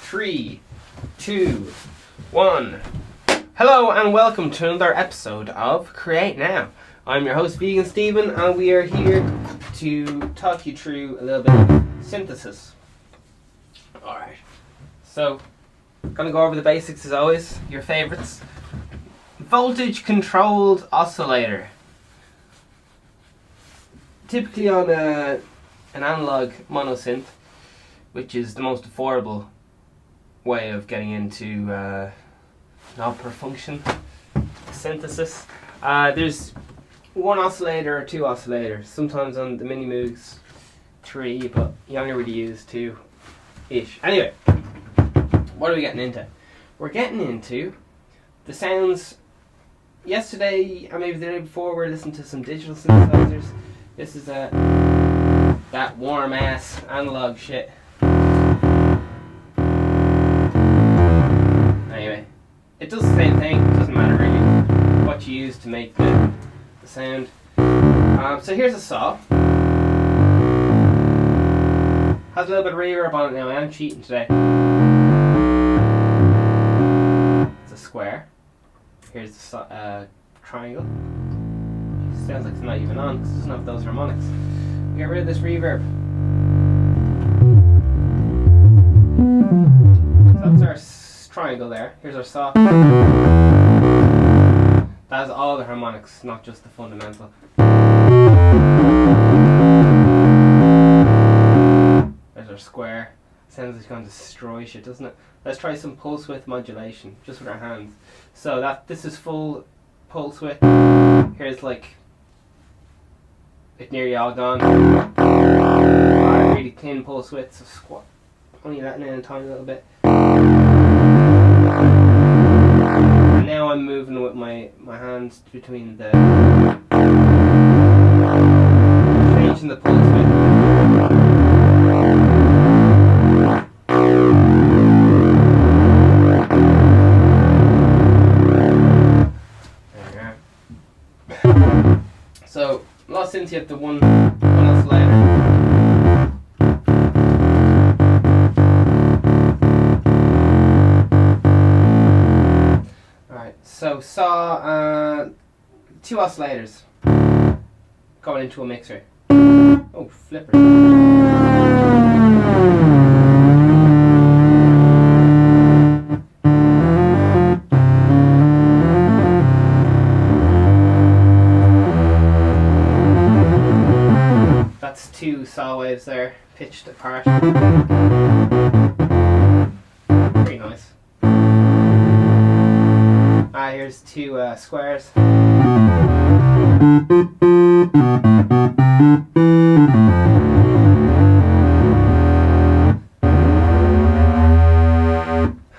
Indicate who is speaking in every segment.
Speaker 1: 3, 2, 1. Hello and welcome to another episode of Create Now. I'm your host Vegan Stephen and we are here to talk you through a little bit of synthesis. Alright, so gonna go over the basics as always, your favourites. Voltage controlled oscillator. Typically on an analog monosynth, which is the most affordable way of getting into knob per function synthesis. There's one oscillator or two oscillators. Sometimes on the Mini Moogs 3, but you only really use 2-ish. Anyway, what are we getting into? We're getting into the sounds. Yesterday, or maybe the day before, we were listening to some digital synthesizers. This is that warm ass analog shit. Anyway, it does the same thing. It doesn't matter really what you use to make the sound. So here's a saw. Has a little bit of reverb on it now. I am cheating today. It's a square. Here's the triangle. Sounds like it's not even on because it doesn't have those harmonics. We get rid of this reverb. So that's our triangle there. Here's our saw. That has all the harmonics, not just the fundamental. There's our square. Sounds like it's going to destroy shit, doesn't it? Let's try some pulse width modulation, just with our hands. So this is full pulse width. Here's like it nearly all gone. Really thin pulse width, so squat. Only letting in a tiny little bit. And now I'm moving with my hands between the changing the pulse width. So, last synth you have the one oscillator. Alright, so saw 2 oscillators going into a mixer. Oh, flipper. That's 2 saw waves there, pitched apart. Pretty nice. Here's 2 squares.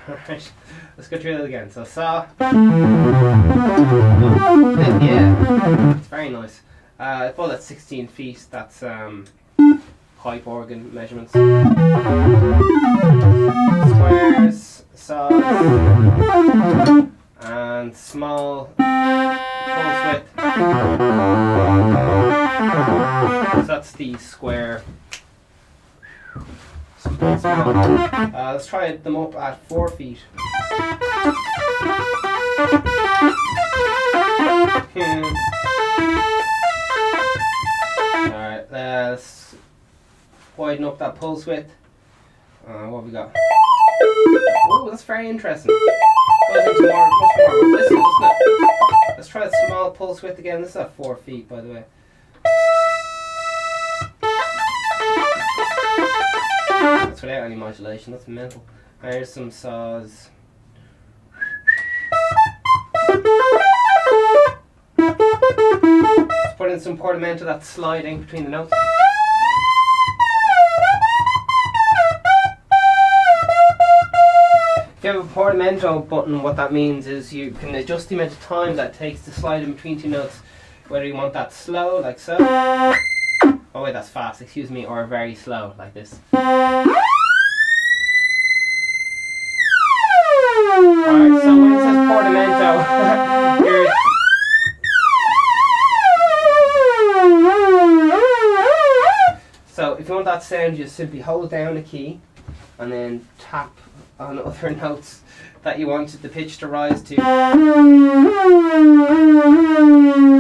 Speaker 1: Alright, let's go through that again. So saw. Yeah, it's very nice. Well, that's 16 feet. That's pipe organ measurements. Squares, saws, and small pulse width. So that's the square. Let's try them up at 4 feet. Alright, let's widen up that pulse width. What have we got? Oh, that's very interesting. Goes into much more listen, doesn't it? Let's try that small pulse width again. This is at 4 feet, by the way. That's without any modulation. That's mental. Here's some saws. Let's put in some portamento that's sliding between the notes. If you have a portamento button, what that means is you can adjust the amount of time that it takes to slide in between 2 notes, whether you want that slow, like so. Oh wait, that's fast, excuse me, or very slow, like this. Alright, so when it says portamento, here's so if you want that sound, you simply hold down a key and then tap on other notes that you wanted the pitch to rise to. And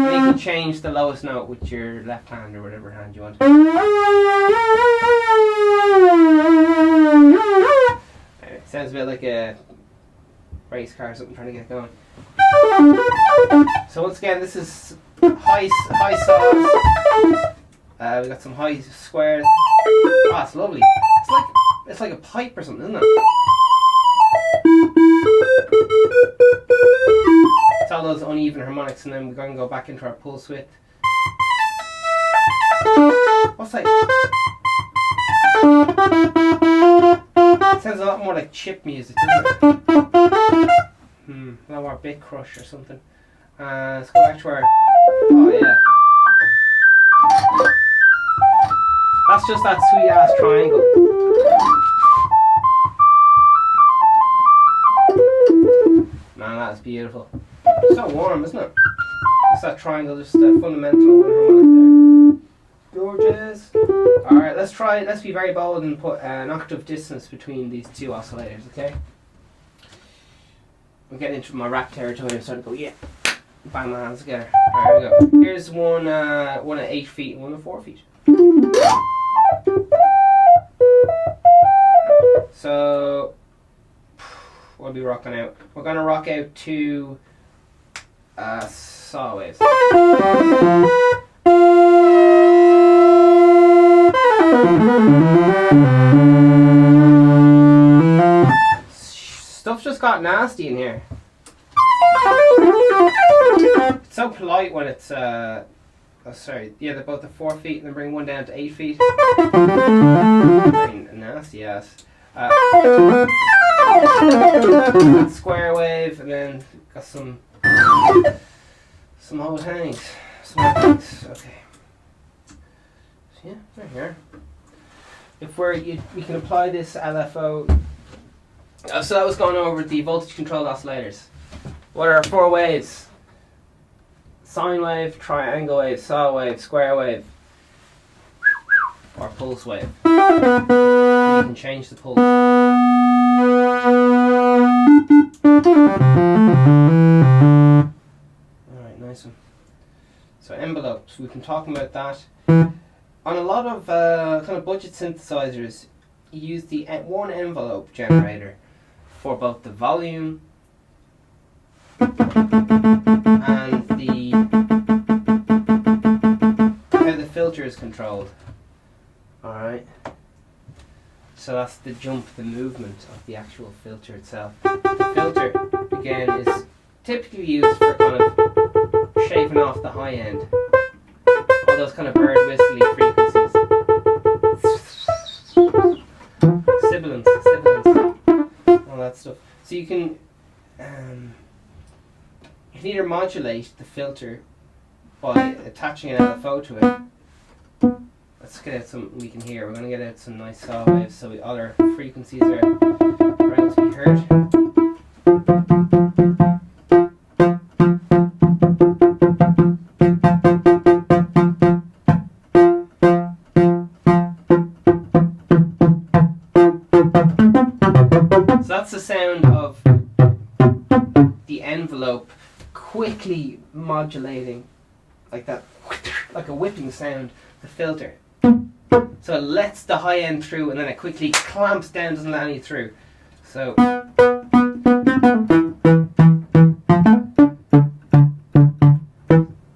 Speaker 1: you can change the lowest note with your left hand or whatever hand you want. Anyway, sounds a bit like a race car or something trying to get going. So once again, this is high saws. We got some high squares. Ah, it's lovely. It's like a pipe or something, isn't it? It's all those uneven harmonics, and then we're going to go back into our pulse width. What's that? It sounds a lot more like chip music, doesn't it? A lot more Bit Crush or something. Let's go back to our... Oh yeah. That's just that sweet ass triangle. Man, that's beautiful. So warm, isn't it? It's that triangle, just a fundamental harmonic there. Gorgeous. Alright, let's be very bold and put an octave distance between these two oscillators, okay? I'm getting into my rap territory. I'm starting to go, yeah. Bang my hands together. Alright, here we go. Here's one at 8 feet and one at 4 feet. So, what are we rocking out? We're going to rock out to saw waves. Stuff just got nasty in here. It's so polite when it's oh sorry, yeah, they're both at 4 feet and then bring one down to 8 feet. Very nasty ass. Square wave, and then got some old hangs. Okay. So yeah, right here. If we can apply this LFO. So that was going over the voltage controlled oscillators. What are our 4 waves? Sine wave, triangle wave, saw wave, square wave, or pulse wave. You can change the pulse. Alright, nice one. So envelopes, we've been talking about that. On a lot of kind of budget synthesizers, you use the one envelope generator for both the volume and how the filter is controlled. Alright. So that's the jump, the movement of the actual filter itself. The filter, again, is typically used for kind of shaving off the high end. All those kind of bird whistly frequencies. Sibilance, all that stuff. So you can either modulate the filter by attaching an LFO to it. Let's get out some we can hear. We're going to get out some nice saw waves so all our frequencies are able to be heard. So that's the sound of the envelope quickly modulating like that, like a whipping sound, the filter. So it lets the high end through and then it quickly clamps down, doesn't let any through. So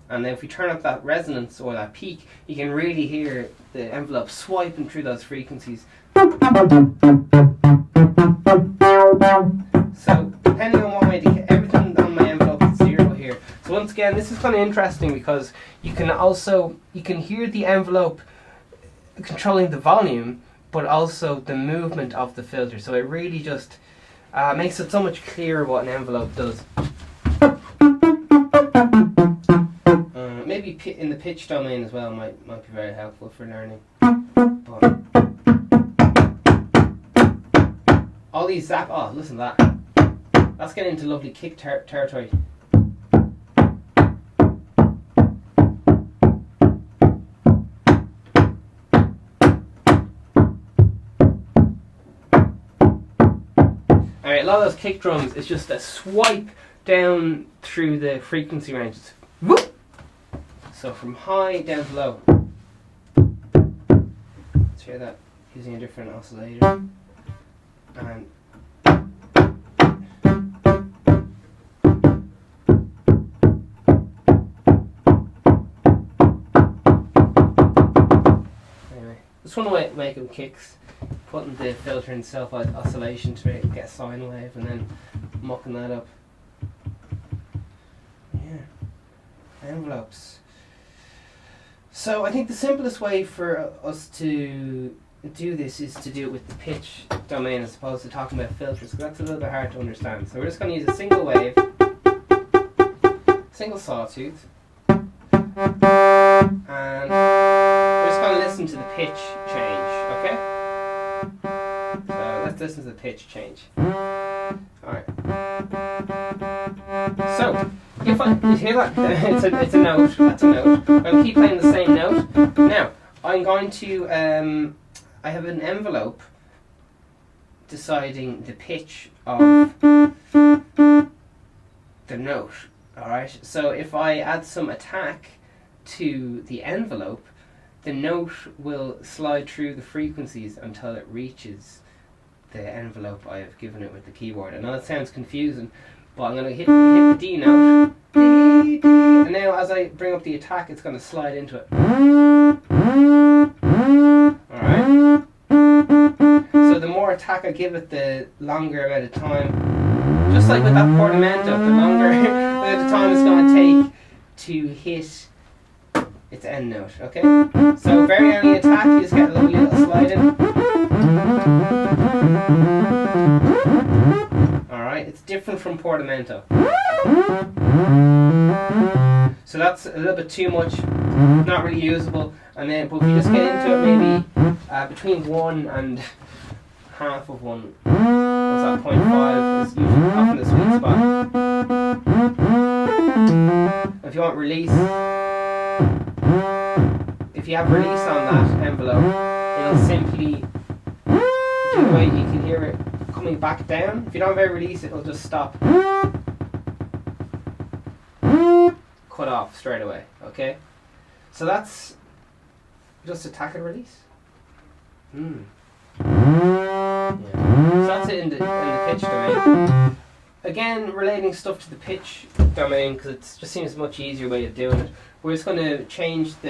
Speaker 1: and then if we turn up that resonance or that peak, you can really hear the envelope swiping through those frequencies. So depending on what my everything on my envelope is 0 here. So once again, this is kind of interesting because you can hear the envelope controlling the volume, but also the movement of the filter. So it really just makes it so much clearer what an envelope does. Maybe in the pitch domain as well might be very helpful for learning. But all these listen to that. That's getting into lovely kick territory. Alright, a lot of those kick drums is just a swipe down through the frequency ranges. Whoop! So from high down to low. Let's hear that using a different oscillator. And anyway, just one way to make them kicks, putting the filter in self oscillation to get a sine wave and then mucking that up. Yeah, envelopes. So I think the simplest way for us to do this is to do it with the pitch domain as opposed to talking about filters, because that's a little bit hard to understand. So we're just going to use a single wave, single sawtooth, and we're just going to listen to the pitch change, okay? So let's listen to the pitch change. Alright. So, if you hear that? it's a note, that's a note. I'm going to keep playing the same note. Now, I'm going to, I have an envelope deciding the pitch of the note, alright? So if I add some attack to the envelope, the note will slide through the frequencies until it reaches the envelope I have given it with the keyboard. I know it sounds confusing, but I'm going to hit the D note, D, D, and now as I bring up the attack, it's going to slide into it. Alright? So the more attack I give it, the longer amount of time, just like with that portamento, the longer amount of time it's going to take to hit its end note, okay? So very early attack, you just get a little slide in. Alright, it's different from portamento. So that's a little bit too much, not really usable. And then, but if you just get into it maybe between 1 and half of 1, what's that, 0.5 is usually often the sweet spot. If you want release, if you have release on that envelope, it'll simply do the way you can hear it coming back down. If you don't have a release, it'll just stop, cut off straight away, okay? So that's just attack and release. Yeah. So that's it in the pitch domain. Again, relating stuff to the pitch domain because it just seems a much easier way of doing it. We're just going to change the.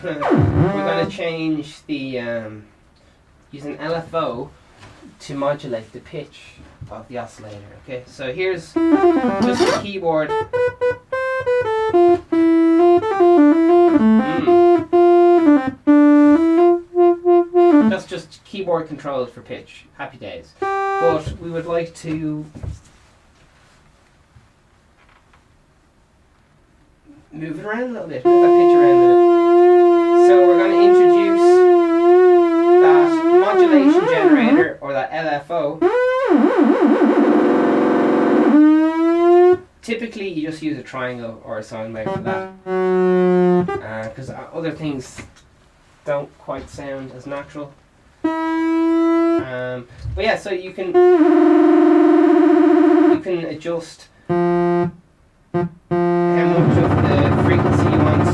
Speaker 1: We're going to change the use an LFO to modulate the pitch of the oscillator. Okay, so here's just the keyboard. That's just keyboard controls for pitch. Happy days. But we would like to move it around a little bit, move that pitch around a bit. So we're going to introduce that modulation generator, or that LFO. Typically you just use a triangle or a sine wave for that, because other things don't quite sound as natural. But yeah, so you can adjust how much of the frequency you want,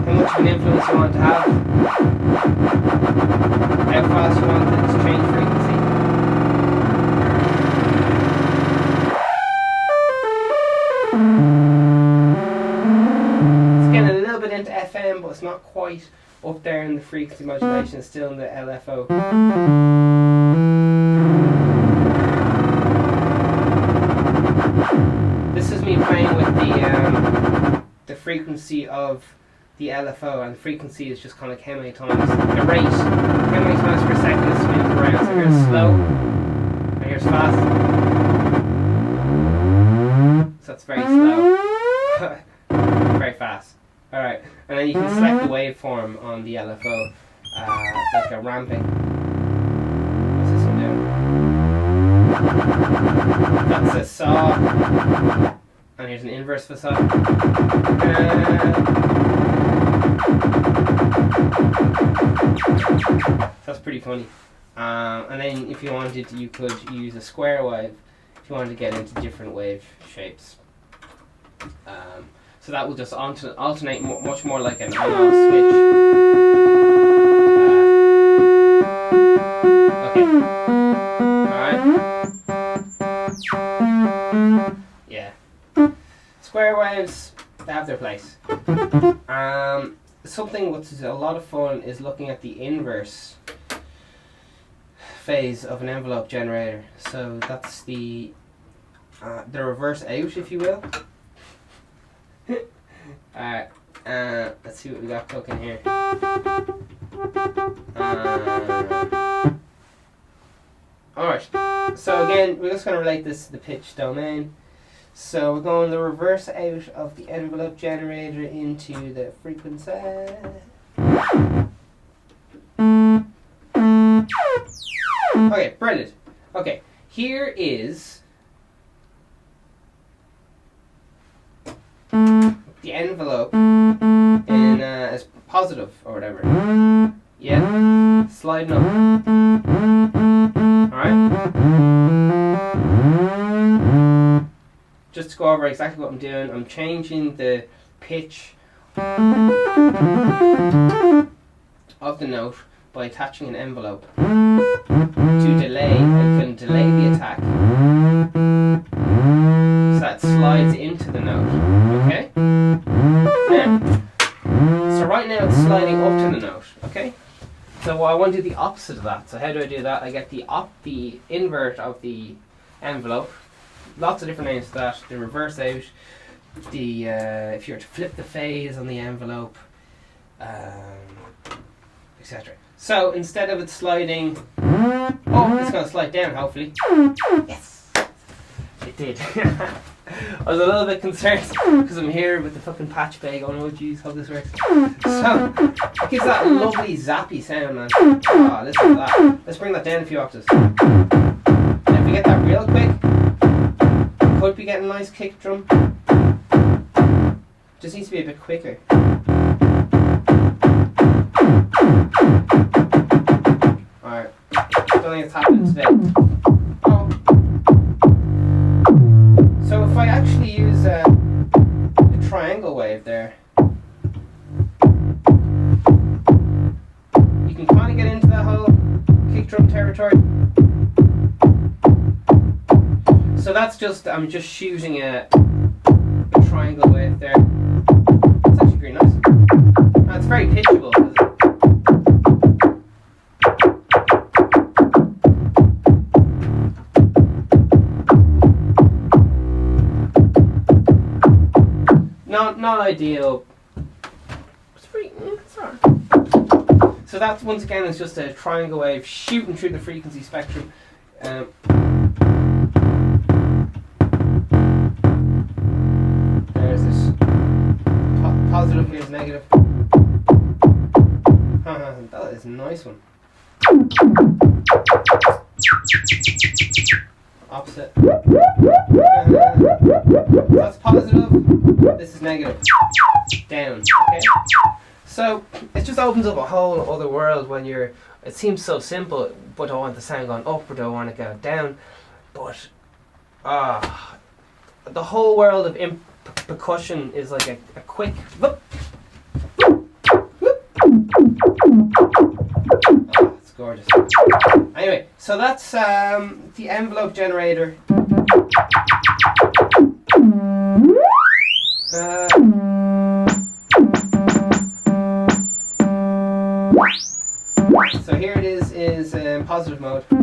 Speaker 1: how much of an influence you want to have, how fast you want it to change frequency. It's getting a little bit into FM, but it's not quite up there in the frequency modulation, it's still in the LFO. This is me playing with the frequency of the LFO, and the frequency is just kind of like how many times, the rate, how many times per second it's spinning around. So here's slow, and here's fast. So it's very slow, very fast. Alright, and then you can select the waveform on the LFO, like a ramping. What's this one doing? That's a saw, and here's an inverse facade. That's pretty funny. And then if you wanted, you could use a square wave if you wanted to get into different wave shapes. So that will just alternate much more like an on-off switch. Okay. Alright. Yeah. Square waves, they have their place. Something which is a lot of fun is looking at the inverse phase of an envelope generator. So that's the reverse out, if you will. Alright, let's see what we got cooking here. Alright, so again, we're just going to relate this to the pitch domain. So we're going the reverse out of the envelope generator into the frequency. Okay, brilliant. Okay, here is the envelope in as positive or whatever. Yeah, sliding up. Alright. Just to go over exactly what I'm doing, I'm changing the pitch of the note by attaching an envelope to delay. I can delay the attack so that slides into the note. Okay? Now, so right now it's sliding up to the note. Okay? So I want to do the opposite of that. So how do I do that? I get the invert of the envelope. Lots of different names for that. The reverse out. The if you were to flip the phase on the envelope, etc. So instead of it sliding, it's going to slide down. Hopefully, yes, it did. I was a little bit concerned because I'm here with the fucking patch bay going, oh jeez, how this works. So it gives that lovely zappy sound, man. Oh, listen to that. Let's bring that down a few octaves. And if we get that real quick, could be getting a nice kick drum. Just needs to be a bit quicker. Alright. Don't think it's happening today. Oh. So if I actually use a triangle wave there, you can kind of get into that whole kick drum territory. So that's just, I'm just shooting a triangle wave there. It's actually pretty nice. It's very pitchable. Not ideal. It's alright. So that's, once again, is just a triangle wave shooting through the frequency spectrum. There's this positive, here's negative. That is a nice one. Opposite. That's positive, this is negative. Down, okay? So it just opens up a whole other world when you're, it seems so simple, but I want the sound going up or do I want to go down? But the whole world of percussion is like a quick whoop. Oh, it's gorgeous. Anyway, so that's the envelope generator. So here it is positive mode. So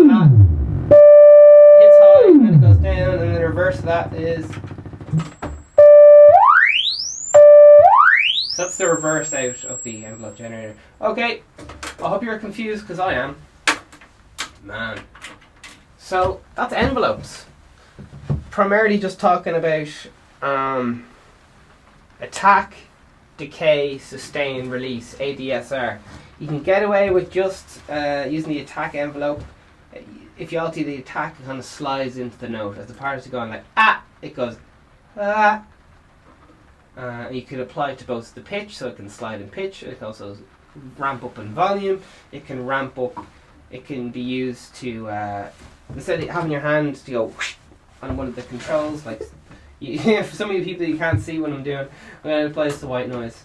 Speaker 1: that hits high and then it goes down, and then the reverse of that is. So that's the reverse out of the envelope generator. Okay, I hope you're confused because I am. Man. So that's envelopes. Primarily just talking about attack, decay, sustain, release, ADSR. You can get away with just using the attack envelope. If you alter the attack, it kind of slides into the note as opposed to going like it goes You could apply it to both the pitch, so it can slide in pitch. It can also ramp up in volume. It can ramp up. It can be used to instead of having your hand to go whoosh on one of the controls. Like for some of you people, you can't see what I'm doing. I'm going to apply this to white noise,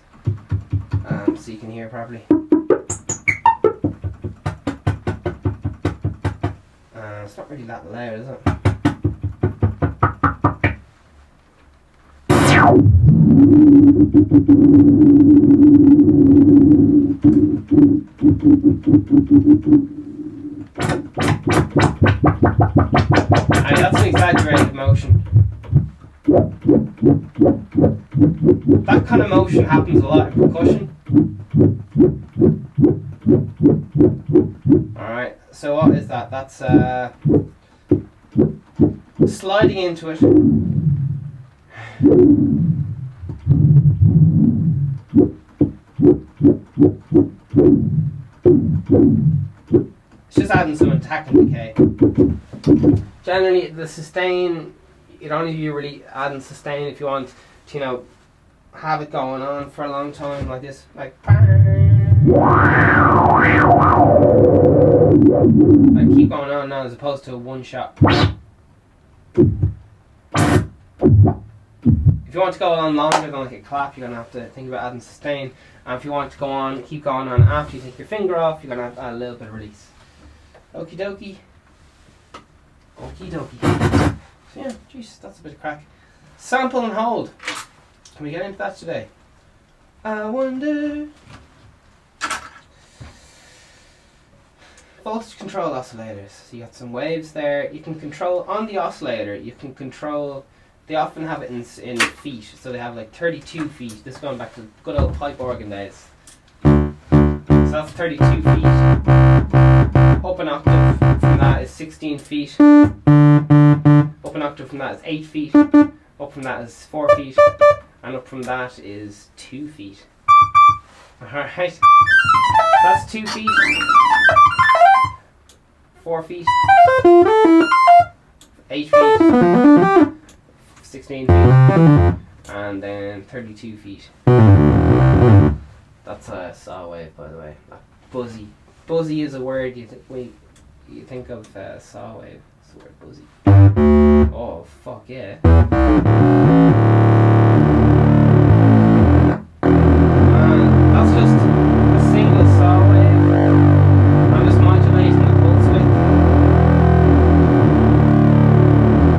Speaker 1: so you can hear properly. It's not really that loud, is it? And that's an exaggerated motion. That kind of motion happens a lot in percussion. Alright, so what is that? That's sliding into it. It's just adding some attack and decay. Generally, the sustain, you'd only be really adding sustain if you want to, you know, have it going on for a long time like this. Like keep going on now as opposed to a one shot. If you want to go on longer than like a clap, you're going to have to think about adding sustain. And if you want to go on, keep going on after you take your finger off, you're going to have to add a little bit of release. Okie dokie. Okie dokie. So yeah, jeez, that's a bit of crack. Sample and hold. Can we get into that today? I wonder. Voltage control oscillators. So you got some waves there. You can control on the oscillator. You can control. They often have it in feet, so they have like 32 feet. This is going back to good old pipe organ days. So that's 32 feet. Up an octave from that is 16 feet. Up an octave from that is 8 feet. Up from that is 4 feet. And up from that is 2 feet. Alright. That's 2 feet. 4 feet. 8 feet. 16 feet, and then 32 feet. That's a saw wave, by the way. Buzzy. Buzzy is a word you think of saw wave. It's the word buzzy. Oh, fuck yeah. That's just a single saw wave. I'm just modulating the pulse width.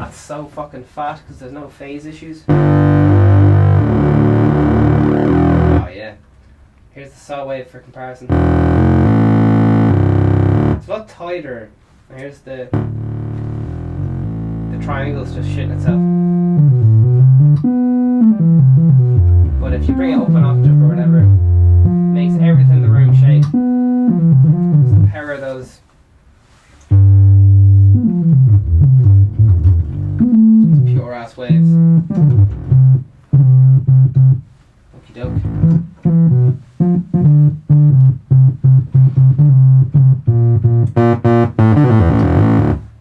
Speaker 1: That's so fucking fat because there's no phase issues. Oh yeah. Here's the saw wave for comparison. It's a lot tighter. And here's the triangle's just shitting itself. But if you bring it up an octave or whatever, it makes everything in the room shake. It's the power of those. Pure ass waves. Okie doke.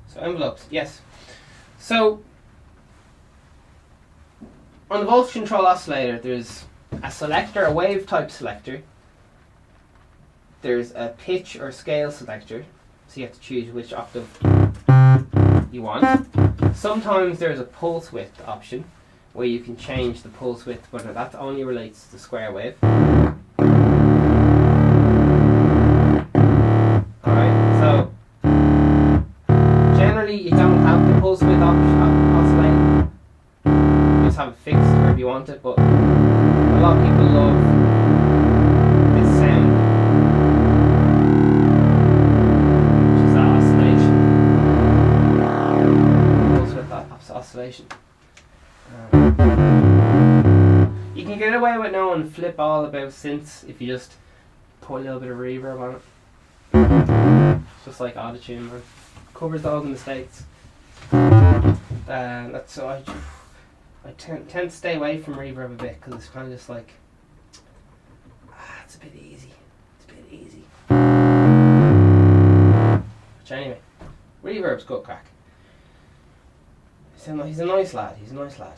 Speaker 1: So envelopes, yes. So on the voltage control oscillator, there's a selector, a wave type selector. There's a pitch or scale selector, so you have to choose which octave you want. Sometimes there's a pulse width option where you can change the pulse width, but that only relates to the square wave. Alright, so generally you don't have the pulse width oscillating. You just have it fixed wherever you want it, but a lot of people love this sound, which is that oscillation. Pulse width oscillation. You can get away with knowing flip all about synths if you just put a little bit of reverb on it. It's just like autotune, man. Covers all the mistakes. That's so I tend to stay away from reverb a bit because it's kind of just like it's a bit easy. It's a bit easy. Which anyway, reverb's good crack. He's a nice lad. He's a nice lad.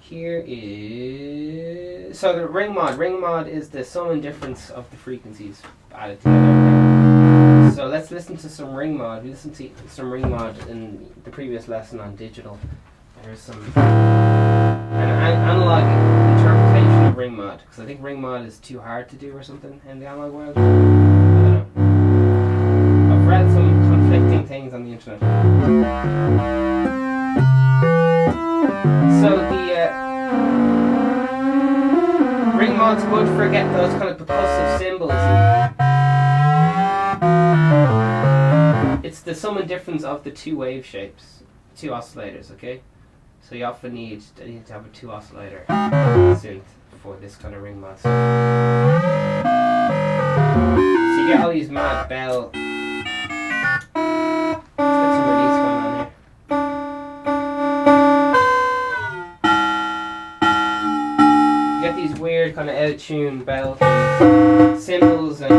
Speaker 1: here is, so the ring mod. Ring mod is the sum and difference of the frequencies added together. So let's listen to some ring mod. We listened to some ring mod in the previous lesson on digital. There's some an analog interpretation of ring mod, because I think ring mod is too hard to do or something in the analog world. I don't know. I've read some conflicting things on the internet. So the ring mod's good for getting those kind of percussive symbols. It's the sum and difference of the two wave shapes, two oscillators, okay? So you often need to have a two oscillator synth for this kind of ring mod. So you get all these mad bell. Let's get some release going on here. You get these weird kind of out of tune bell things, symbols and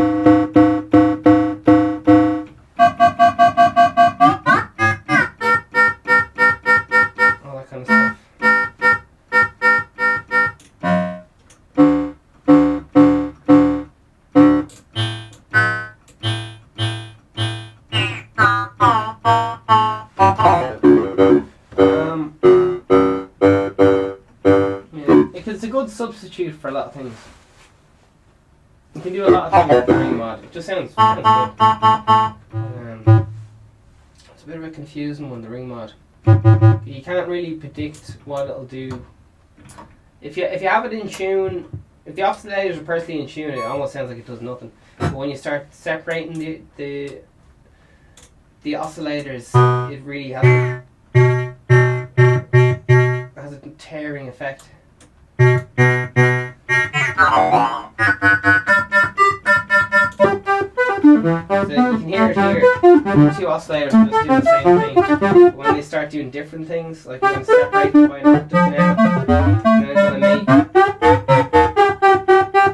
Speaker 1: it's a good substitute for a lot of things. You can do a lot of things with the ring mod. It just sounds good. It's a bit of a confusing one, the ring mod. You can't really predict what it'll do. If you have it in tune, if the oscillators are perfectly in tune, it almost sounds like it does nothing. But when you start separating the oscillators, it really has a tearing effect. So you can hear it here. Two oscillators just doing the same thing. But when they start doing different things, like you're going to separate them by an octave now, and then it's going to make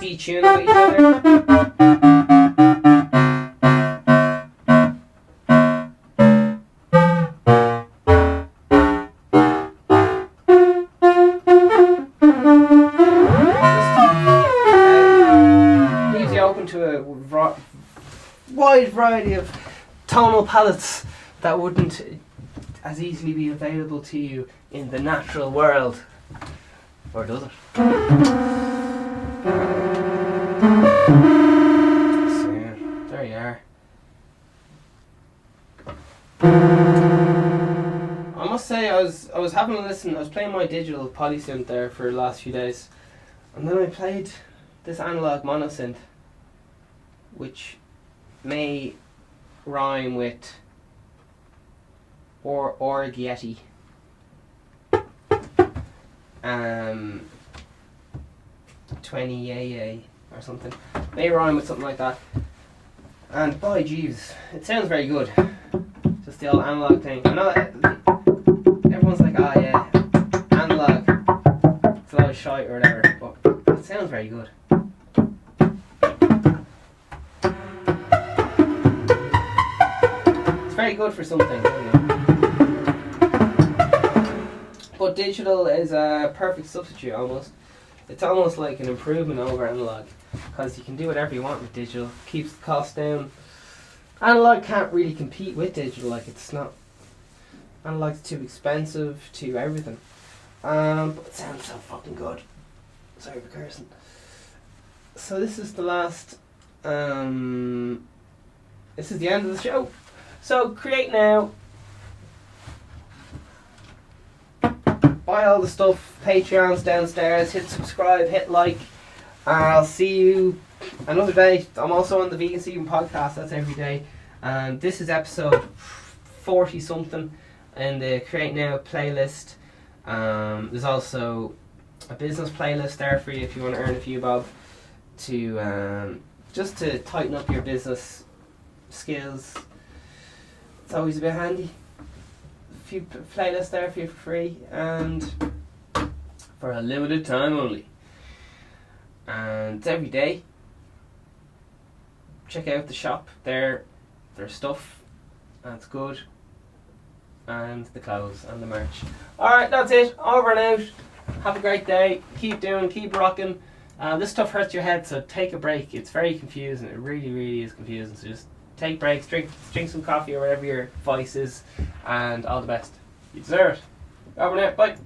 Speaker 1: detune with each other. Wide variety of tonal palettes that wouldn't as easily be available to you in the natural world. Or does it? So yeah, there you are. I must say I was having a listen. I was playing my digital polysynth there for the last few days, and then I played this analog monosynth, which may rhyme with orgetti. 20 yay or something. May rhyme with something like that. And by Jeeves, it sounds very good. Just the old analog thing. I know everyone's like, oh yeah, analog, it's a lot of shite or whatever, but it sounds very good. Very good for something, isn't it? But digital is a perfect substitute almost. It's almost like an improvement over analog, because you can do whatever you want with digital. Keeps the cost down. Analog can't really compete with digital, like it's not. Analog's too expensive to everything. But it sounds so fucking good. Sorry for cursing. So this is the last. This is the end of the show. So create now. Buy all the stuff. Patreon's downstairs. Hit subscribe. Hit like. I'll see you another day. I'm also on the Vegan Season podcast. That's every day. And this is episode 40 something in the Create Now playlist. There's also a business playlist there for you if you want to earn a few bob to just to tighten up your business skills. It's always a bit handy. A few playlists there for you for free and for a limited time only. And it's every day. Check out the shop. Their stuff. That's good. And the clothes and the merch. Alright, that's it. Over and out. Have a great day. Keep doing, keep rocking. This stuff hurts your head, so take a break. It's very confusing. It really, really is confusing. So just take breaks, drink some coffee or whatever your vice is, and all the best. You deserve it. Over now. Bye.